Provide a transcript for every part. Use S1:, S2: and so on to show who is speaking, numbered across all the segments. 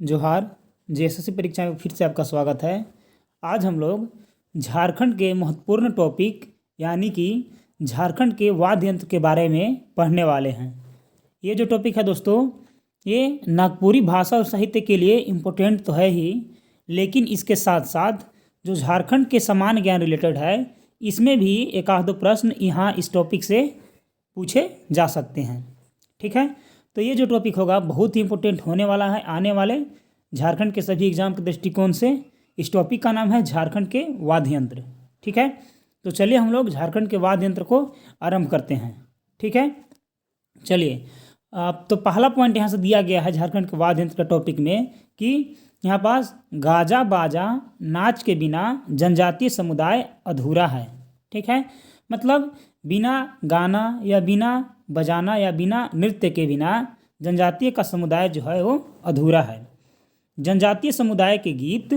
S1: जोहार। जेएसएससी परीक्षा में फिर से आपका स्वागत है। आज हम लोग झारखंड के महत्वपूर्ण टॉपिक यानी कि झारखंड के वाद्य यंत्र के बारे में पढ़ने वाले हैं। ये जो टॉपिक है दोस्तों, ये नागपुरी भाषा और साहित्य के लिए इम्पोर्टेंट तो है ही, लेकिन इसके साथ साथ जो झारखंड के सामान्य ज्ञान रिलेटेड है, इसमें भी एक आध दो प्रश्न यहाँ इस टॉपिक से पूछे जा सकते हैं। ठीक है, तो ये जो टॉपिक होगा बहुत ही इंपॉर्टेंट होने वाला है आने वाले झारखंड के सभी एग्जाम के दृष्टिकोण से। इस टॉपिक का नाम है झारखंड के वाद्य यंत्र। ठीक है, तो चलिए हम लोग झारखंड के वाद्य यंत्र को आरंभ करते हैं। ठीक है, चलिए तो पहला पॉइंट यहाँ से दिया गया है झारखंड के वाद्य यंत्र का टॉपिक में कि यहाँ पास गाजा बाजा नाच के बिना जनजातीय समुदाय अधूरा है। ठीक है, मतलब बिना गाना या बिना बजाना या बिना नृत्य के बिना जनजातीय का समुदाय जो है वो अधूरा है। जनजातीय समुदाय के गीत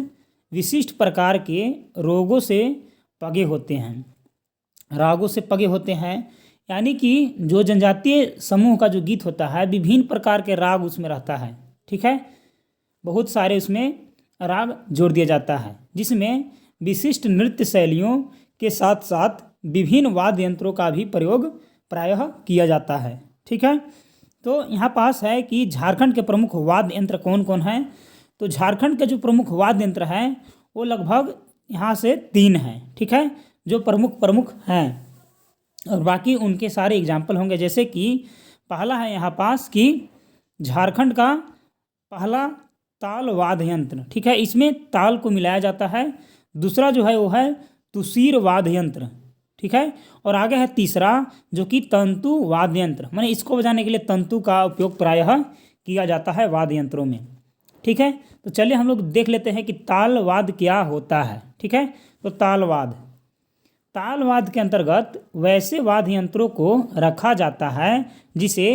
S1: विशिष्ट प्रकार के रोगों से पगे होते हैं, रागों से पगे होते हैं, यानी कि जो जनजातीय समूह का जो गीत होता है विभिन्न प्रकार के राग उसमें रहता है। ठीक है, बहुत सारे उसमें राग जोड़ दिया जाता है, जिसमें विशिष्ट नृत्य शैलियों के साथ साथ विभिन्न वाद्य यंत्रों का भी प्रयोग प्रायः किया जाता है। ठीक है, तो यहाँ पास है कि झारखंड के प्रमुख वाद्य यंत्र कौन कौन हैं। तो झारखंड के जो प्रमुख वाद्य यंत्र हैं वो लगभग यहाँ से 3 हैं। ठीक है, जो प्रमुख हैं, और बाकी उनके सारे एग्जाम्पल होंगे। जैसे कि पहला है यहाँ पास कि झारखंड का पहला ताल वाद्य यंत्र। ठीक है, इसमें ताल को मिलाया जाता है। दूसरा जो है वो है तुसीर वाद्य यंत्र। ठीक है, और आगे है तीसरा जो कि तंतु वाद्य यंत्र, माने इसको बजाने के लिए तंतु का उपयोग प्रायः किया जाता है वाद्य यंत्रों में। ठीक है, तो चलिए हम लोग देख लेते हैं कि तालवाद क्या होता है। ठीक है, तो तालवाद के अंतर्गत वैसे वाद्य यंत्रों को रखा जाता है जिसे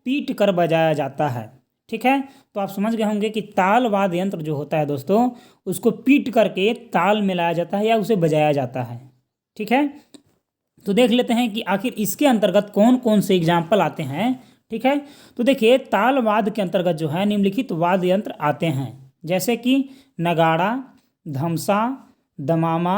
S1: पीट कर बजाया जाता है। ठीक है, तो आप समझ गए होंगे कि ताल वाद्य यंत्र जो होता है दोस्तों, उसको पीट करके ताल में लाया जाता है या उसे बजाया जाता है। ठीक है, तो देख लेते हैं कि आखिर इसके अंतर्गत कौन कौन से एग्जाम्पल आते हैं। ठीक है, तो देखिए तालवाद के अंतर्गत जो है निम्नलिखित वाद्य यंत्र आते हैं, जैसे कि नगाड़ा, धमसा, दमामा,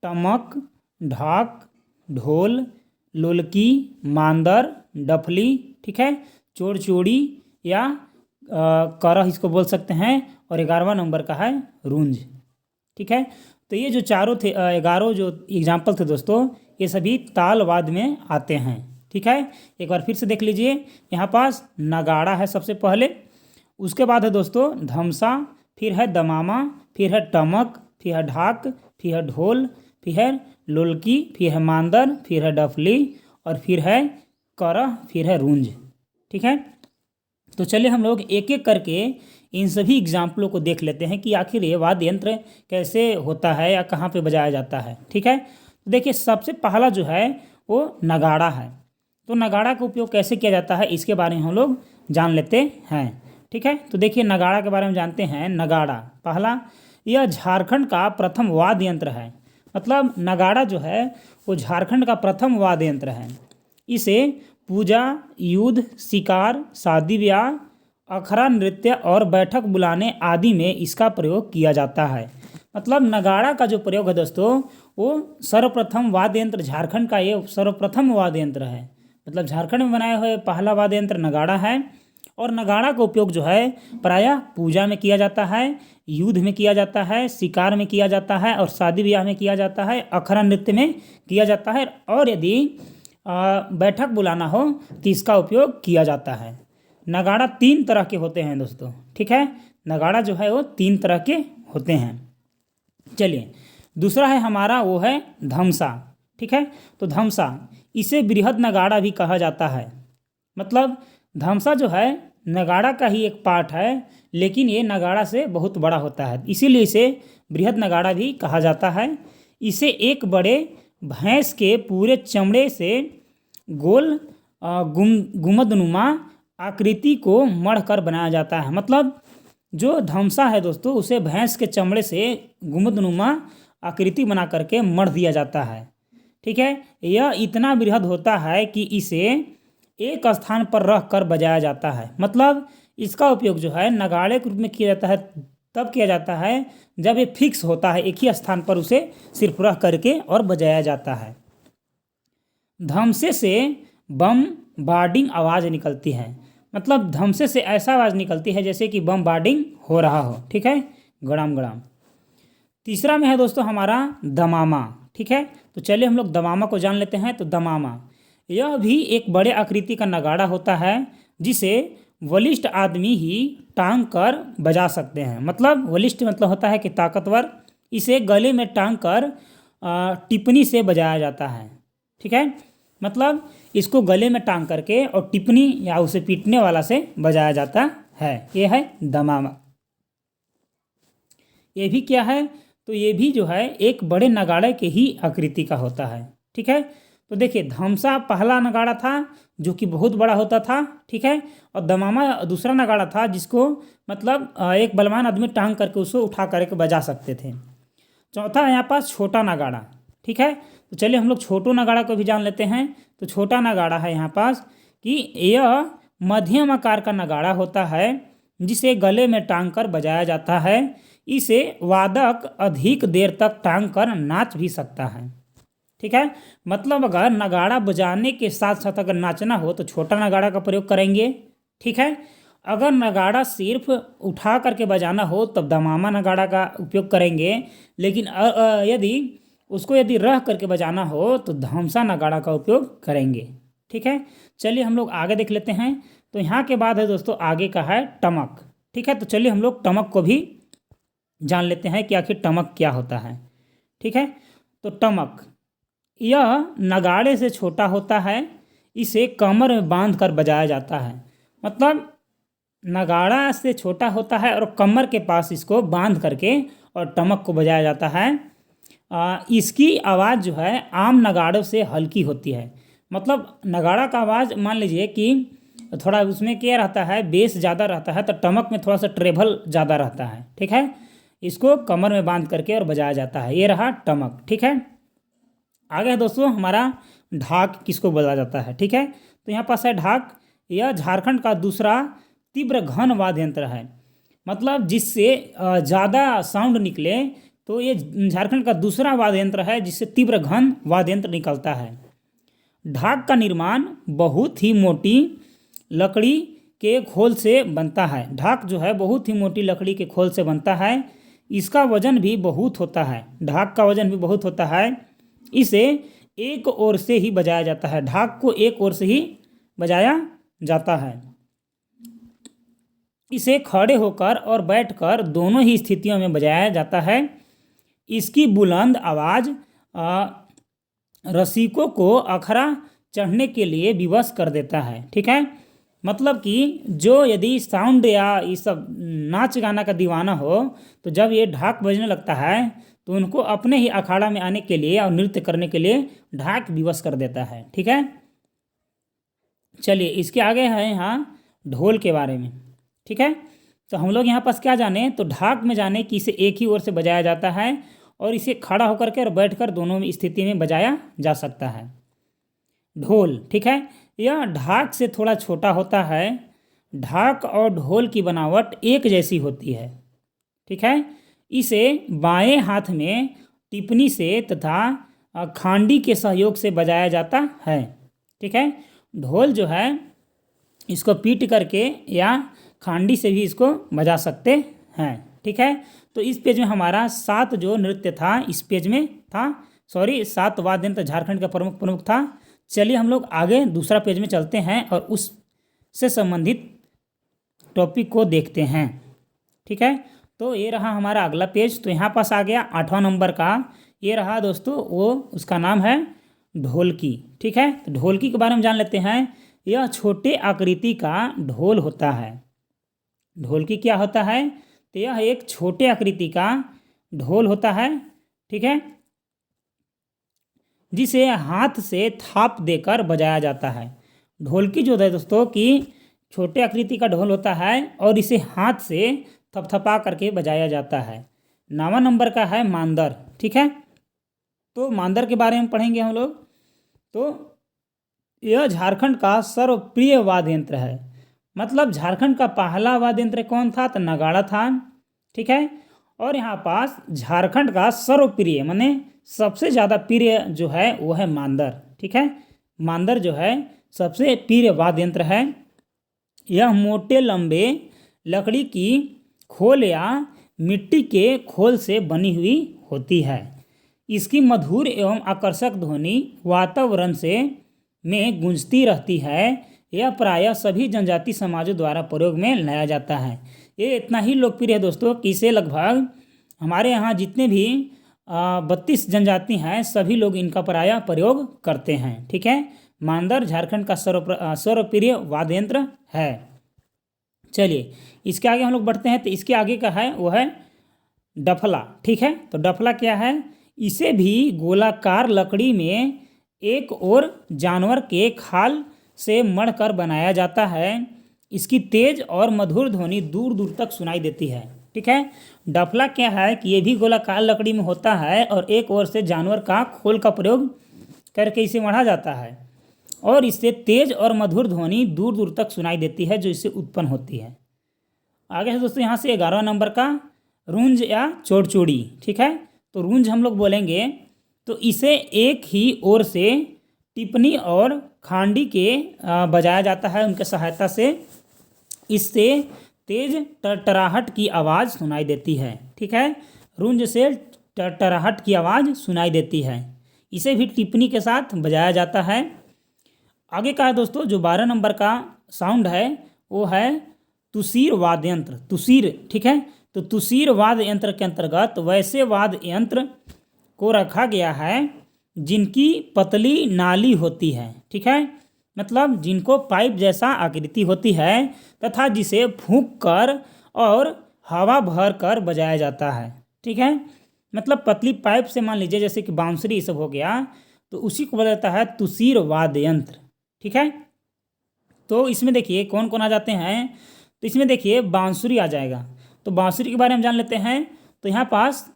S1: टमक, ढाक, ढोल, लोलकी, मांदर, डफली। ठीक है, चोड़चूड़ी या करह इसको बोल सकते हैं, और 11वां नंबर का है रूंज। ठीक है, तो ये जो चारों थे 11 जो एग्जाम्पल थे दोस्तों, ये सभी तालवाद में आते हैं। ठीक है, एक बार फिर से देख लीजिए। यहाँ पास नगाड़ा है सबसे पहले, उसके बाद है दोस्तों धमसा, फिर है दमामा, फिर है टमक, फिर है ढाक, फिर है ढोल, फिर है लोलकी, फिर है मांदर, फिर है डफली, और फिर है करह, फिर है रूंज। ठीक है, तो चलिए हम लोग एक एक करके इन सभी एग्जाम्पलों को देख लेते हैं कि आखिर ये वाद्य यंत्र कैसे होता है या कहाँ पे बजाया जाता है। ठीक है, तो देखिए सबसे पहला जो है वो नगाड़ा है। तो नगाड़ा का उपयोग कैसे किया जाता है इसके बारे में हम लोग जान लेते हैं। ठीक है, तो देखिए नगाड़ा के बारे में जानते हैं। नगाड़ा पहला, यह झारखंड का प्रथम वाद्य यंत्र है। मतलब नगाड़ा जो है वो झारखंड का प्रथम वाद्य यंत्र है। इसे पूजा, युद्ध, शिकार, शादी ब्याह, अखड़ा नृत्य और बैठक बुलाने आदि में इसका प्रयोग किया जाता है। मतलब नगाड़ा का जो प्रयोग है दोस्तों, वो सर्वप्रथम वाद्य यंत्र झारखंड का ये सर्वप्रथम वाद्य यंत्र है। मतलब झारखंड में बनाए हुए पहला वाद्य यंत्र नगाड़ा है। और नगाड़ा का उपयोग जो है प्रायः पूजा में किया जाता है, युद्ध में किया जाता है, शिकार में किया जाता है, और शादी ब्याह में किया जाता है, अखड़ा नृत्य में किया जाता है, और यदि बैठक बुलाना हो तो इसका उपयोग किया जाता है। नगाड़ा 3 तरह के होते हैं दोस्तों। ठीक है, नगाड़ा जो है वो 3 तरह के होते हैं। चलिए दूसरा है हमारा वो है धमसा। ठीक है, तो धमसा इसे बृहद नगाड़ा भी कहा जाता है। मतलब धमसा जो है नगाड़ा का ही एक पार्ट है, लेकिन ये नगाड़ा से बहुत बड़ा होता है, इसीलिए इसे बृहद नगाड़ा भी कहा जाता है। इसे एक बड़े भैंस के पूरे चमड़े से गोल गुंबदनुमा आकृति को मढ़कर बनाया जाता है। मतलब जो धमसा है दोस्तों, उसे भैंस के चमड़े से गुंबदनुमा आकृति बना करके मढ़ दिया जाता है। ठीक है, यह इतना बृहद होता है कि इसे एक स्थान पर रख कर बजाया जाता है। मतलब इसका उपयोग जो है नगाड़े के रूप में किया जाता है, तब किया जाता है जब ये फिक्स होता है, एक ही स्थान पर उसे सिर्फ रख करके और बजाया जाता है। धमसे से बम बार्डिंग आवाज़ निकलती है, मतलब धमसे से ऐसा आवाज़ निकलती है जैसे कि बम बार्डिंग हो रहा हो, ठीक है, गड़ाम गड़ाम। तीसरा में है दोस्तों हमारा दमामा, ठीक है। तो चलिए हम लोग दमामा को जान लेते हैं। तो दमामा यह भी एक बड़े आकृति का नगाड़ा होता है जिसे बलिष्ठ आदमी ही टांग कर बजा सकते हैं, मतलब बलिष्ठ मतलब होता है कि ताकतवर। इसे गले में टांग कर टिप्पणी से बजाया जाता है, ठीक है, मतलब इसको गले में टांग करके और टिप्पणी या उसे पीटने वाला से बजाया जाता है। ये है दमामा। ये भी क्या है, तो ये भी जो है एक बड़े नगाड़े के ही आकृति का होता है, ठीक है। तो देखिए धमसा पहला नगाड़ा था जो कि बहुत बड़ा होता था, ठीक है, और दमामा दूसरा नगाड़ा था जिसको मतलब एक बलवान आदमी टांग करके उसको उठा करके बजा सकते थे। चौथा है यहाँ पास छोटा नगाड़ा, ठीक है। तो चलिए हम लोग छोटो नगाड़ा को भी जान लेते हैं। तो छोटा नगाड़ा है यहाँ पास कि यह मध्यम आकार का नगाड़ा होता है जिसे गले में टांग कर बजाया जाता है। इसे वादक अधिक देर तक टांग कर नाच भी सकता है, ठीक है, मतलब अगर नगाड़ा बजाने के साथ साथ अगर नाचना हो तो छोटा नगाड़ा का प्रयोग करेंगे, ठीक है। अगर नगाड़ा सिर्फ उठा करके बजाना हो तब दमामा नगाड़ा का उपयोग करेंगे, लेकिन यदि रह करके बजाना हो तो धमसा नगाड़ा का उपयोग करेंगे, ठीक है। चलिए हम लोग आगे देख लेते हैं। तो यहाँ के बाद है दोस्तों आगे का है टमक, ठीक है। तो चलिए हम लोग टमक को भी जान लेते हैं कि आखिर टमक क्या होता है, ठीक है। तो टमक यह नगाड़े से छोटा होता है, इसे कमर में बांध कर बजाया जाता है, मतलब नगाड़ा से छोटा होता है और कमर के पास इसको बांध करके और टमक को बजाया जाता है। इसकी आवाज़ जो है आम नगाड़ों से हल्की होती है, मतलब नगाड़ा का आवाज़ मान लीजिए कि थोड़ा उसमें क्या रहता है, बेस ज़्यादा रहता है, तो टमक में थोड़ा सा ट्रेबल ज़्यादा रहता है, ठीक है। इसको कमर में बांध करके और बजाया जाता है। ये रहा टमक, ठीक है। आगे है दोस्तों हमारा ढाक, किसको बोला जाता है, ठीक है। तो यहाँ पास है ढाक। यह झारखंड का दूसरा तीव्र घन वाद्य यंत्र है, मतलब जिससे ज़्यादा साउंड निकले, तो ये झारखंड का दूसरा वाद्य यंत्र है जिससे तीव्र घन वाद्य यंत्र निकलता है। ढाक का निर्माण बहुत ही मोटी लकड़ी के खोल से बनता है। ढाक जो है बहुत ही मोटी लकड़ी के खोल से बनता है। इसका वजन भी बहुत होता है, ढाक का वजन भी बहुत होता है। इसे एक ओर से ही बजाया जाता है, ढाक को एक ओर से ही बजाया जाता है। इसे खड़े होकर और बैठकर दोनों ही स्थितियों में बजाया जाता है। इसकी बुलंद आवाज़ रसिकों को अखरा चढ़ने के लिए विवश कर देता है, ठीक है, मतलब कि जो यदि साउंड या ये सब नाच गाना का दीवाना हो तो जब ये ढाक बजने लगता है तो उनको अपने ही अखाड़ा में आने के लिए और नृत्य करने के लिए ढाक विवश कर देता है, ठीक है। चलिए इसके आगे है यहाँ ढोल के बारे में, ठीक है। तो हम लोग यहाँ पास क्या जाने, तो ढाक में जाने कि इसे एक ही ओर से बजाया जाता है और इसे खड़ा होकर के और बैठकर दोनों स्थिति में बजाया जा सकता है। ढोल, ठीक है, यह ढाक से थोड़ा छोटा होता है। ढाक और ढोल की बनावट एक जैसी होती है, ठीक है। इसे बाएं हाथ में टिप्पणी से तथा खांडी के सहयोग से बजाया जाता है, ठीक है। ढोल जो है इसको पीट करके या खांडी से भी इसको बजा सकते हैं, ठीक है। तो इस पेज में हमारा 7 जो नृत्य था इस पेज में था, 7 वाद्य यंत्र झारखंड का प्रमुख था। चलिए हम लोग आगे दूसरा पेज में चलते हैं और उससे संबंधित टॉपिक को देखते हैं, ठीक है। तो ये रहा हमारा अगला पेज। तो यहाँ पास आ गया 8वां नंबर का, ये रहा दोस्तों वो, उसका नाम है ढोलकी, ठीक है। तो ढोलकी के बारे में जान लेते हैं। यह छोटे आकृति का ढोल होता है। ढोलकी क्या होता है, तो यह एक छोटे आकृति का ढोल होता है, ठीक है, जिसे हाथ से थाप देकर बजाया जाता है। ढोलकी जो है दोस्तों कि छोटे आकृति का ढोल होता है और इसे हाथ से थपथपा करके बजाया जाता है। 9वां नंबर का है मांदर, ठीक है। तो मांदर के बारे में पढ़ेंगे हम लोग। तो यह झारखंड का सर्वप्रिय वाद्य यंत्र है, मतलब झारखंड का पहला वाद्य यंत्र कौन था? तो नगाड़ा था। ठीक है। और यहाँ पास झारखंड का सर्वप्रिय माने सबसे ज़्यादा प्रिय जो है वो है मांदर। ठीक है। मांदर जो है सबसे प्रिय वाद्य यंत्र है। यह मोटे लंबे लकड़ी की खोल या मिट्टी के खोल से बनी हुई होती है। इसकी मधुर एवं आकर्षक ध्वनि वातावरण से में गूंजती रहती है। यह प्रायः सभी जनजाति समाजों द्वारा प्रयोग में लाया जाता है। ये इतना ही लोकप्रिय है दोस्तों कि इसे लगभग हमारे यहाँ जितने भी 32 जनजाति हैं सभी लोग इनका प्रायः प्रयोग करते हैं। ठीक है। मांदर झारखंड का सर्वप्रिय वाद्य यंत्र है। चलिए इसके आगे हम लोग बढ़ते हैं। तो इसके आगे का है वो है डफला। ठीक है। तो डफला क्या है? इसे भी गोलाकार लकड़ी में एक और जानवर के खाल से मढ़कर बनाया जाता है। इसकी तेज और मधुर ध्वनि दूर दूर तक सुनाई देती है। ठीक है। डफला क्या है कि ये भी गोलाकार लकड़ी में होता है और एक ओर से जानवर का खोल का प्रयोग करके इसे मढ़ा जाता है और इससे तेज और मधुर ध्वनि दूर दूर तक सुनाई देती है जो इससे उत्पन्न होती है। आगे है दोस्तों यहाँ से 11वां नंबर का रुंज या चोड़चूड़ी। ठीक है। तो रुंज हम लोग बोलेंगे तो इसे एक ही ओर से टिप्पणी और खांडी के बजाया जाता है उनके सहायता से। इससे तेज टरटराहट की आवाज़ सुनाई देती है। ठीक है। रुंज से टरटराहट की आवाज़ सुनाई देती है। इसे भी टिप्पणी के साथ बजाया जाता है। आगे का है दोस्तों जो 12 नंबर का साउंड है वो है तुसीर वाद्य यंत्र। तुसीर। ठीक है। तो तुसीर वाद्य यंत्र के अंतर्गत वैसे वाद्य यंत्र को रखा गया है जिनकी पतली नाली होती है। ठीक है। मतलब जिनको पाइप जैसा आकृति होती है तथा जिसे फूंक कर और हवा भर कर बजाया जाता है। ठीक है। मतलब पतली पाइप से मान लीजिए जैसे कि बांसुरी ये सब हो गया तो उसी को बोला जाता है तुसीर वाद्य यंत्र। ठीक है। तो इसमें देखिए कौन कौन आ जाते हैं। तो इसमें देखिए बांसुरी आ जाएगा। तो बांसुरी के बारे में जान लेते हैं। तो यहाँ पास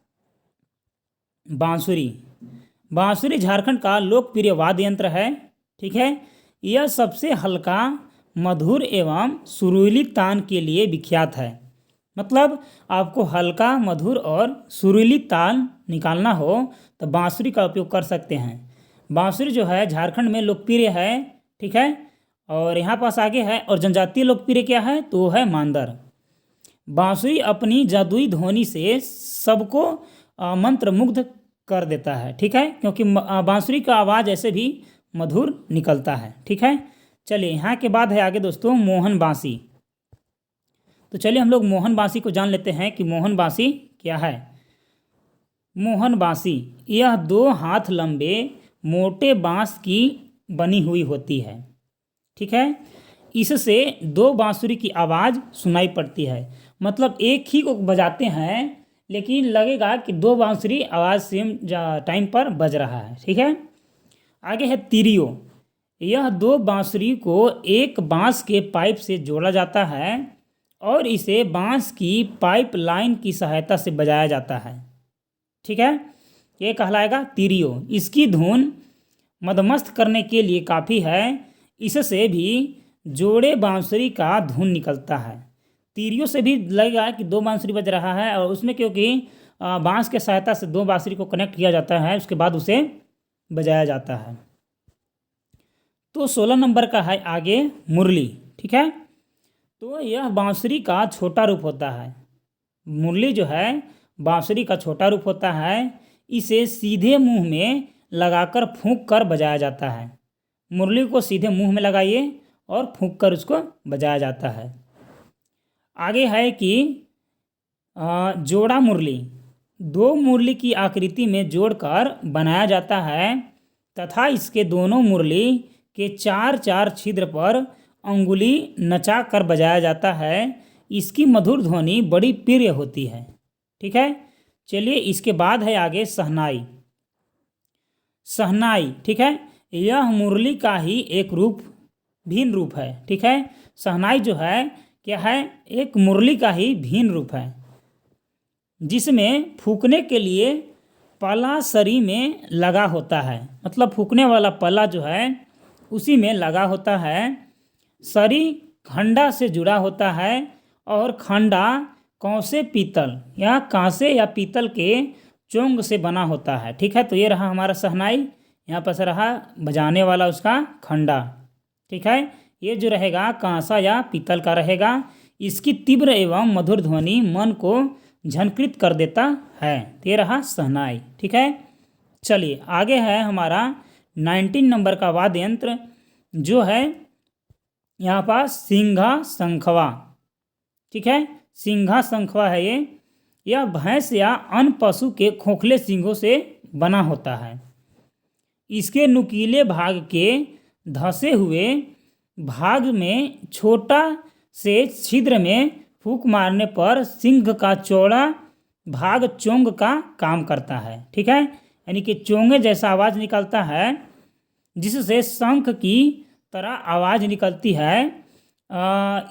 S1: बांसुरी झारखंड का लोकप्रिय वाद्य यंत्र है। ठीक है। यह सबसे हल्का मधुर एवं सुरीली तान के लिए विख्यात है। मतलब आपको हल्का मधुर और सुरीली तान निकालना हो तो बांसुरी का उपयोग कर सकते हैं। बांसुरी जो है झारखंड में लोकप्रिय है। ठीक है। और यहाँ पास आगे है और जनजातीय लोकप्रिय क्या है तो वो है मांदर। बांसुरी अपनी जादुई ध्वनि से सबको मंत्रमुग्ध कर देता है। ठीक है। क्योंकि बांसुरी का आवाज़ ऐसे भी मधुर निकलता है। ठीक है। चलिए यहाँ के बाद है आगे दोस्तों मोहन बांसी। तो चलिए हम लोग मोहन बांसी को जान लेते हैं कि मोहन बांसी क्या है। मोहन बांसी यह 2 हाथ लंबे मोटे बांस की बनी हुई होती है। ठीक है। इससे 2 बांसुरी की आवाज़ सुनाई पड़ती है। मतलब एक ही को बजाते हैं लेकिन लगेगा कि 2 बांसुरी आवाज़ सेम टाइम पर बज रहा है। ठीक है। आगे है तिरियो। यह 2 बांसुरी को एक बांस के पाइप से जोड़ा जाता है और इसे बांस की पाइप लाइन की सहायता से बजाया जाता है। ठीक है। ये कहलाएगा तिरियो। इसकी धुन मदमस्त करने के लिए काफ़ी है। इससे भी जोड़े बांसुरी का धुन निकलता है। तिरियो से भी लगेगा कि 2 बांसुरी बज रहा है और उसमें क्योंकि बांस के सहायता से 2 बांसुरी को कनेक्ट किया जाता है उसके बाद उसे बजाया जाता है। तो 16 नंबर का है आगे मुरली। ठीक है। तो यह बांसुरी का छोटा रूप होता है। मुरली जो है बांसुरी का छोटा रूप होता है। इसे सीधे मुंह में लगाकर फूंक कर बजाया जाता है। मुरली को सीधे मुंह में लगाइए और फूंक कर उसको बजाया जाता है। आगे है कि जोड़ा मुरली 2 मुरली की आकृति में जोड़कर बनाया जाता है तथा इसके दोनों मुरली के 4 छिद्र पर अंगुली नचा कर बजाया जाता है। इसकी मधुर ध्वनि बड़ी प्रिय होती है। ठीक है। चलिए इसके बाद है आगे सहनाई। ठीक है। यह मुरली का ही एक भिन्न रूप है। ठीक है। सहनाई जो है क्या है एक मुरली का ही भिन्न रूप है जिसमें फूंकने के लिए पला सरी में लगा होता है। मतलब फूंकने वाला पला जो है उसी में लगा होता है। सरी खंडा से जुड़ा होता है और खंडा कौसे पीतल या कांसे या पीतल के चोंग से बना होता है। ठीक है, तो ये रहा हमारा शहनाई, यहाँ पर से रहा बजाने वाला उसका खंडा। ठीक है, ये जो रहेगा कांसा या पीतल का रहेगा। इसकी तीव्र एवं मधुर ध्वनि मन को झनकृत कर देता है। ये रहा शहनाई। ठीक है, चलिए आगे है हमारा 19 नंबर का वाद्य यंत्र जो है यहाँ पास सिंघा शंखवा। ठीक है, सिंघा शंखवा है ये। यह भैंस या अन्य पशु के खोखले सींगों से बना होता है। इसके नुकीले भाग के धंसे हुए भाग में छोटा से छिद्र में फूंक मारने पर सिंह का चौड़ा भाग चोंग का काम करता है। ठीक है, यानी कि चोंगे जैसा आवाज़ निकलता है जिससे शंख की तरह आवाज़ निकलती है।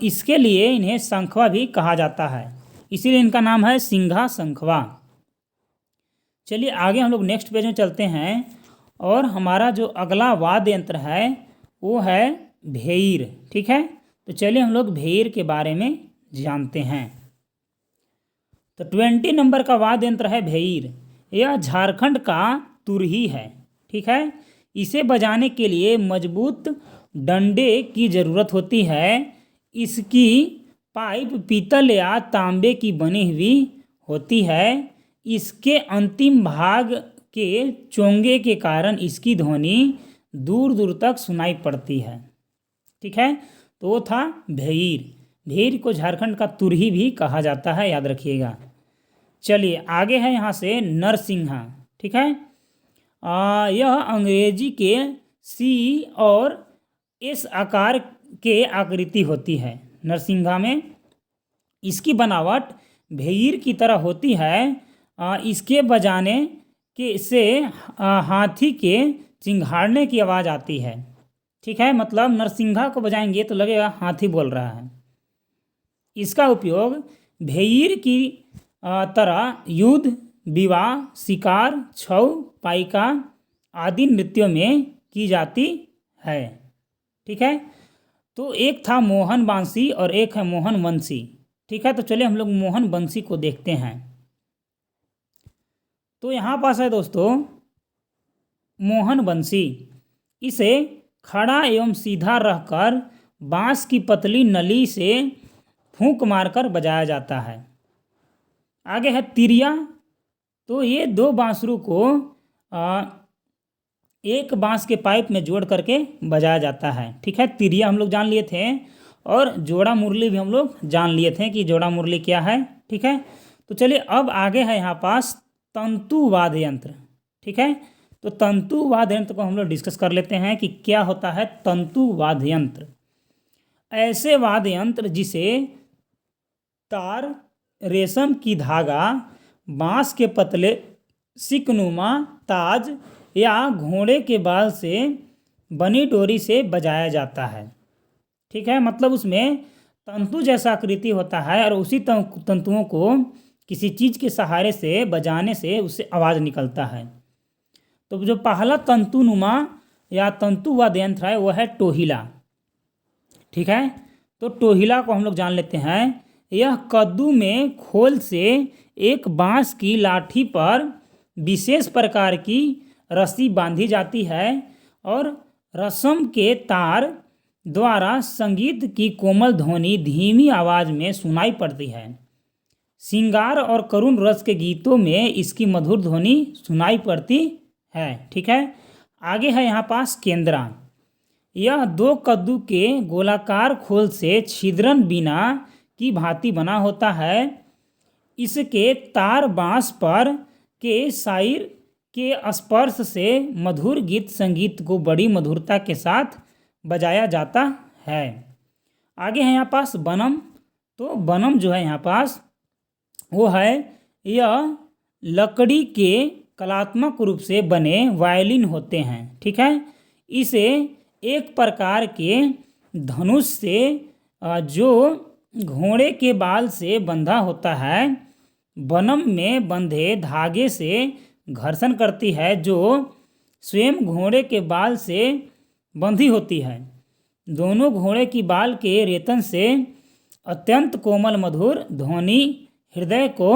S1: इसके लिए इन्हें शंखवा भी कहा जाता है, इसीलिए इनका नाम है सिंघा शंखवा। चलिए आगे हम लोग नेक्स्ट पेज में चलते हैं और हमारा जो अगला वाद्य यंत्र है वो है भेर। ठीक है, तो चलिए हम लोग भेर के बारे में जानते हैं। तो 20 नंबर का वाद्य यंत्र है भेर। यह झारखंड का तुरही है। ठीक है, इसे बजाने के लिए मजबूत डंडे की ज़रूरत होती है। इसकी पाइप पीतल या तांबे की बनी हुई होती है। इसके अंतिम भाग के चोंगे के कारण इसकी ध्वनि दूर दूर तक सुनाई पड़ती है। ठीक है, तो वो था भेर। भेर को झारखंड का तुरही भी कहा जाता है, याद रखिएगा। चलिए आगे है यहाँ से नरसिंहा। ठीक है, यह अंग्रेजी के सी और एस आकार के आकृति होती है। नरसिंहा में इसकी बनावट भेर की तरह होती है। इसके बजाने के से हाथी के चिंघाड़ने की आवाज़ आती है। ठीक है, मतलब नरसिंहा को बजाएंगे तो लगेगा हाथी बोल रहा है। इसका उपयोग भेर की तरह युद्ध, विवाह, शिकार, छऊ, पाइका आदि नृत्यों में की जाती है। ठीक है, तो एक था मोहन बांसी और एक है मोहन बंसी। ठीक है, तो चलिए हम लोग मोहन बंसी को देखते हैं। तो यहाँ पास है दोस्तों मोहन बंसी। इसे खड़ा एवं सीधा रहकर बांस की पतली नली से फूंक मारकर बजाया जाता है। आगे है तिरिया। तो ये दो बांसुरों को एक बांस के पाइप में जोड़ करके बजाया जाता है। ठीक है, तिरिया हम लोग जान लिए थे और जोड़ा मुरली भी हम लोग जान लिए थे कि जोड़ा मुरली क्या है। ठीक है, तो चलिए अब आगे है यहाँ पास तंतु वाद्य यंत्र। ठीक है, तो तंतु वाद्य यंत्र को हम लोग डिस्कस कर लेते हैं कि क्या होता है तंतु वाद्य यंत्र। ऐसे वाद्य यंत्र जिसे तार, रेशम की धागा, बांस के पतले सिकनुमा ताज या घोड़े के बाल से बनी डोरी से बजाया जाता है। ठीक है, मतलब उसमें तंतु जैसा आकृति होता है और उसी तंतुओं को किसी चीज़ के सहारे से बजाने से उससे आवाज़ निकलता है। तो जो पहला तंतुनुमा या तंतु वाद्य यंत्र है वह है टोहिला। ठीक है, तो टोहिला को हम लोग जान लेते हैं। यह कद्दू में खोल से एक बांस की लाठी पर विशेष प्रकार की रस्सी बांधी जाती है और रसम के तार द्वारा संगीत की कोमल ध्वनि धीमी आवाज़ में सुनाई पड़ती है। श्रृंगार और करुण रस के गीतों में इसकी मधुर ध्वनि सुनाई पड़ती है। ठीक है, आगे है यहाँ पास केंद्रा। यह दो कद्दू के गोलाकार खोल से छिद्रन बिना की भांति बना होता है। इसके तार बांस पर के शायर के स्पर्श से मधुर गीत संगीत को बड़ी मधुरता के साथ बजाया जाता है। आगे है यहाँ पास बनम। तो बनम जो है यहाँ पास वो है यह लकड़ी के कलात्मक रूप से बने वायलिन होते हैं। ठीक है, इसे एक प्रकार के धनुष से जो घोड़े के बाल से बंधा होता है बनम में बंधे धागे से घर्षण करती है जो स्वयं घोड़े के बाल से बंधी होती है। दोनों घोड़े की बाल के रेतन से अत्यंत कोमल मधुर ध्वनि हृदय को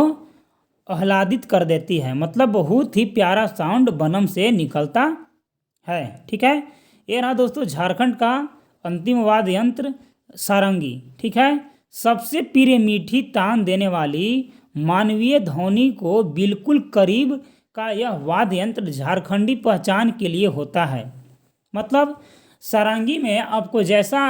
S1: आह्लादित कर देती है। मतलब बहुत ही प्यारा साउंड बनम से निकलता है। ठीक है, ये रहा दोस्तों झारखंड का अंतिम वाद्य यंत्र सारंगी। ठीक है, सबसे प्रिय मीठी तान देने वाली मानवीय ध्वनि को बिल्कुल करीब का यह वाद्य यंत्र झारखंडी पहचान के लिए होता है। मतलब सारंगी में आपको जैसा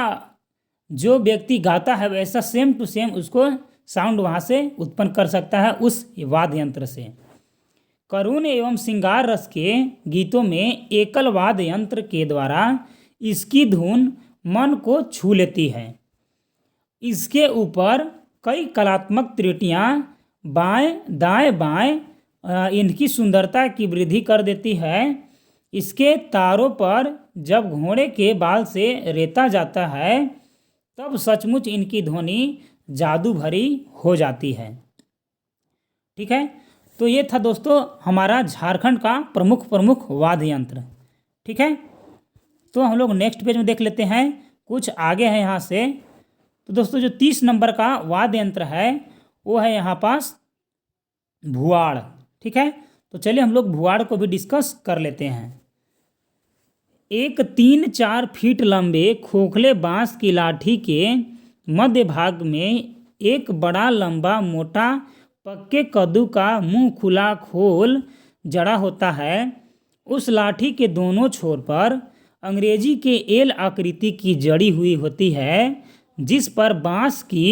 S1: जो व्यक्ति गाता है वैसा सेम टू सेम उसको साउंड वहाँ से उत्पन्न कर सकता है उस वाद्य यंत्र से। करुण एवं श्रृंगार रस के गीतों में एकल वाद्य यंत्र के द्वारा इसकी धुन मन को छू लेती है। इसके ऊपर कई कलात्मक त्रुटियाँ बाएं दाएं बाएं इनकी सुंदरता की वृद्धि कर देती है। इसके तारों पर जब घोड़े के बाल से रेता जाता है तब सचमुच इनकी ध्वनि जादू भरी हो जाती है। ठीक है, तो ये था दोस्तों हमारा झारखंड का प्रमुख वाद्य यंत्र। ठीक है, तो हम लोग नेक्स्ट पेज में देख लेते हैं, कुछ आगे है यहाँ से। तो दोस्तों जो 30 नंबर का वाद्य यंत्र है वो है यहाँ पास भुआड़। ठीक है, तो चलिए हम लोग भुआड़ को भी डिस्कस कर लेते हैं। एक 3-4 फीट लंबे खोखले बांस की लाठी के मध्य भाग में एक बड़ा लंबा मोटा पक्के कद्दू का मुंह खुला खोल जड़ा होता है। उस लाठी के दोनों छोर पर अंग्रेजी के एल आकृति की जड़ी हुई होती है, जिस पर बांस की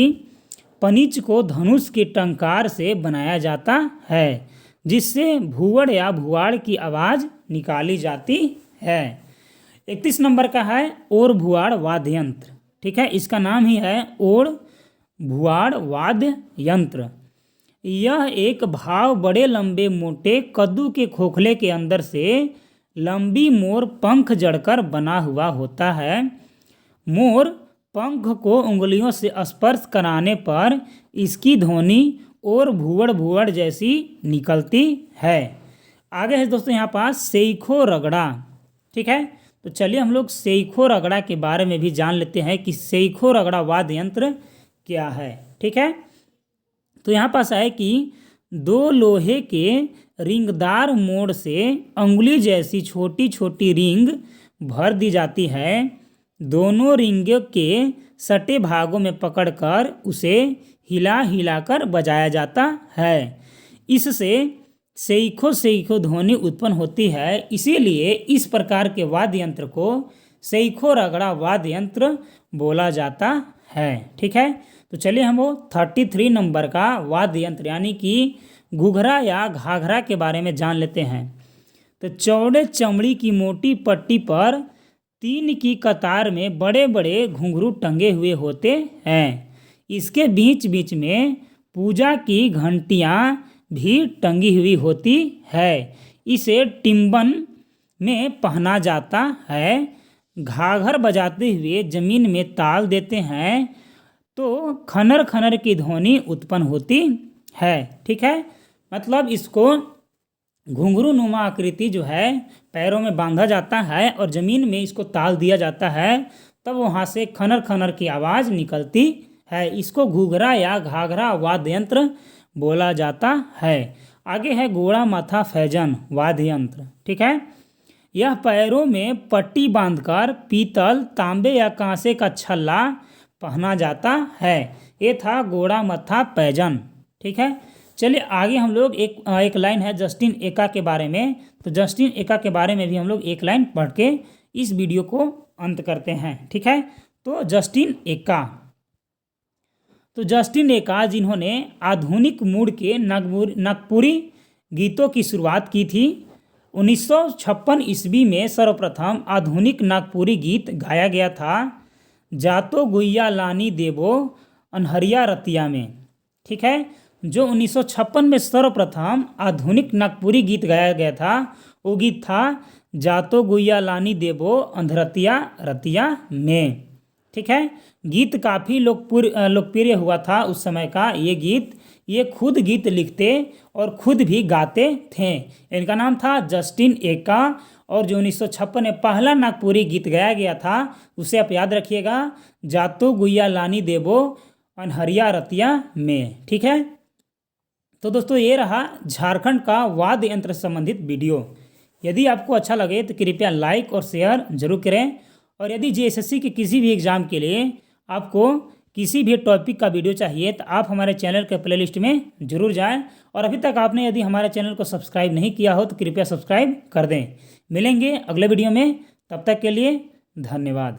S1: पनिच को धनुष के टंकार से बनाया जाता है, जिससे भुवड़ या भुआड़ की आवाज़ निकाली जाती है। 31 नंबर का है और भुआड़ वाद्य यंत्र। ठीक है, इसका नाम ही है और भुआड़ वाद्य यंत्र। यह एक भाव बड़े लंबे मोटे कद्दू के खोखले के अंदर से लंबी मोर पंख जड़कर बना हुआ होता है। मोर पंख को उंगलियों से स्पर्श कराने पर इसकी ध्वनि और भुवड़ भुवड़ जैसी निकलती है। आगे है दोस्तों यहाँ पास सेइखो रगड़ा। ठीक है, तो चलिए हम लोग सेइखो रगड़ा के बारे में भी जान लेते हैं कि सेइखो रगड़ा वाद्य यंत्र क्या है। ठीक है, तो यहाँ पास है कि 2 लोहे के रिंगदार मोड़ से अंगुली जैसी छोटी छोटी रिंग भर दी जाती है। दोनों रिंगों के सटे भागों में पकड़कर उसे हिला हिलाकर बजाया जाता है। इससे सेइखो सेइखो ध्वनि उत्पन्न होती है। इसीलिए इस प्रकार के वाद्य यंत्र को सेइखो रगड़ा वाद्य यंत्र बोला जाता है। ठीक है, तो चलिए हम वो 33 नंबर का वाद्य यंत्र यानी कि घुघरा या घाघरा के बारे में जान लेते हैं। तो चौड़े चमड़ी की मोटी पट्टी पर 3 की कतार में बड़े बड़े घुंघरू टंगे हुए होते हैं। इसके बीच बीच में पूजा की घंटियाँ भी टंगी हुई होती है। इसे टिम्बन में पहना जाता है। घाघर बजाते हुए जमीन में ताल देते हैं तो खनर खनर की ध्वनि उत्पन्न होती है। ठीक है, मतलब इसको घुंघरू नुमा आकृति जो है पैरों में बांधा जाता है और ज़मीन में इसको ताल दिया जाता है, तब वहाँ से खनर खनर की आवाज़ निकलती है। इसको घुघरा या घाघरा वाद्य यंत्र बोला जाता है। आगे है घोड़ा माथा फैजन वाद्य यंत्र। ठीक है, यह पैरों में पट्टी बांधकर पीतल तांबे या कांसे का छल्ला पहना जाता है। ये था घोड़ा मत्था पैजन। ठीक है, चलिए आगे हम लोग एक लाइन है जस्टिन एका के बारे में। तो जस्टिन एका के बारे में भी हम लोग एक लाइन पढ़ के इस वीडियो को अंत करते हैं। ठीक है, तो जस्टिन एका जिन्होंने आधुनिक मूड के नागपुरी गीतों की शुरुआत की थी। 1956 ईस्वी में सर्वप्रथम आधुनिक नागपुरी गीत गाया गया था जातो गुइया लानी देवो अनहरिया रतिया में। ठीक है, जो 1956 में सर्वप्रथम आधुनिक नागपुरी गीत गाया गया था वो गीत था जातो गुइया लानी देवो अंधरतिया रतिया में। ठीक है, गीत काफ़ी लोकप्रिय हुआ था उस समय का ये गीत। ये खुद गीत लिखते और खुद भी गाते थे। इनका नाम था जस्टिन एका, और जो 1956 में पहला नागपुरी गीत गाया गया था उसे आप याद रखिएगा, जातो गुइया लानी देबो अनहरिया रतिया में। ठीक है, तो दोस्तों ये रहा झारखंड का वाद्य यंत्र से संबंधित वीडियो। यदि आपको अच्छा लगे तो कृपया लाइक और शेयर जरूर करें। और यदि जेएसएससी के किसी भी एग्ज़ाम के लिए आपको किसी भी टॉपिक का वीडियो चाहिए तो आप हमारे चैनल के प्लेलिस्ट में जरूर जाएं। और अभी तक आपने यदि हमारे चैनल को सब्सक्राइब नहीं किया हो तो कृपया सब्सक्राइब कर दें। मिलेंगे अगले वीडियो में, तब तक के लिए धन्यवाद।